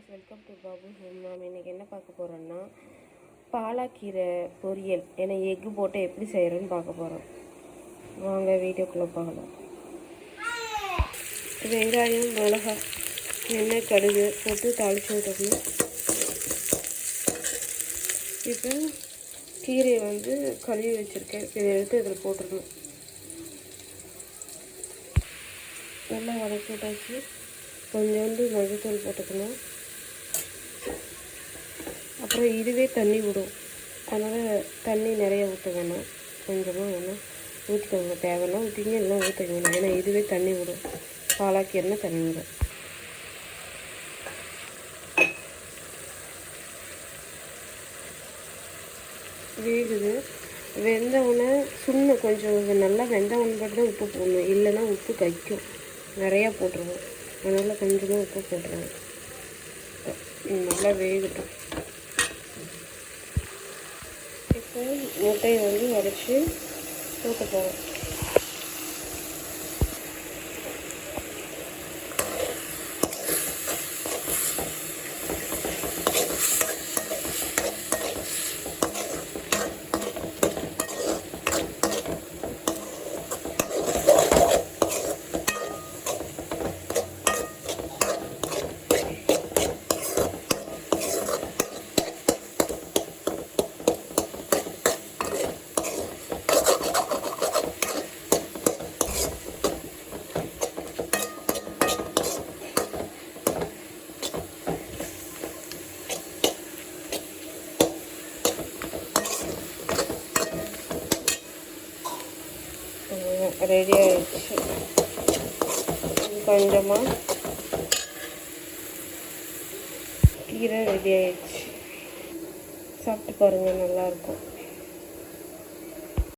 Friends, welcome to Babu home. நாம் இன்றைக்கி என்ன பார்க்க போகிறோன்னா பாலாக்கீரை பொரியல் ஏன்னா எக்கு போட்டு எப்படி செய்கிறோன்னு பார்க்க போகிறோம். வாங்க வீடியோக்குள்ளே பார்க்கலாம். வெங்காயம், மிளகாய், எண்ணெய், கடுகு போட்டு தாளித்து விட்டுக்கணும். இப்போ கீரையை கழுவி வச்சுருக்கேன். இதை எடுத்து இதில் போட்டுருக்கணும். நல்லா வதக்கி விட்டாச்சு. கொஞ்சோண்டு மஞ்சத்தூள் போட்டுக்கணும். அப்புறம் இதுவே தண்ணி விடும், அதனால் தண்ணி நிறைய ஊற்ற வேணாம். கொஞ்சமாக வேணால் ஊற்றிக்கோங்க. தேவைன்னா ஊற்றிங்க, எல்லாம் ஊற்றிக்கணும். ஏன்னா இதுவே தண்ணி விடும். பாலாக்கீரைனா தண்ணி விடும். வேகுது. வெந்தவுடனே கொஞ்சம் நல்லா வெந்தவுடனே மட்டும் தான் உப்பு போடணும், இல்லைன்னா உப்பு கைக்கும். நிறையா போட்டுருவோம், அதனால் கொஞ்சமாக உப்பு போட்டுருவோம். நல்லா வேகட்டும். இப்போ முட்டையை உடைச்சி போட்டு போவோம். ரெடி ஆகிடுச்சு. கொஞ்சமாக கீரை ரெடி ஆகிடுச்சு. சாப்பிட்டு பாருங்கள், நல்லாயிருக்கும்.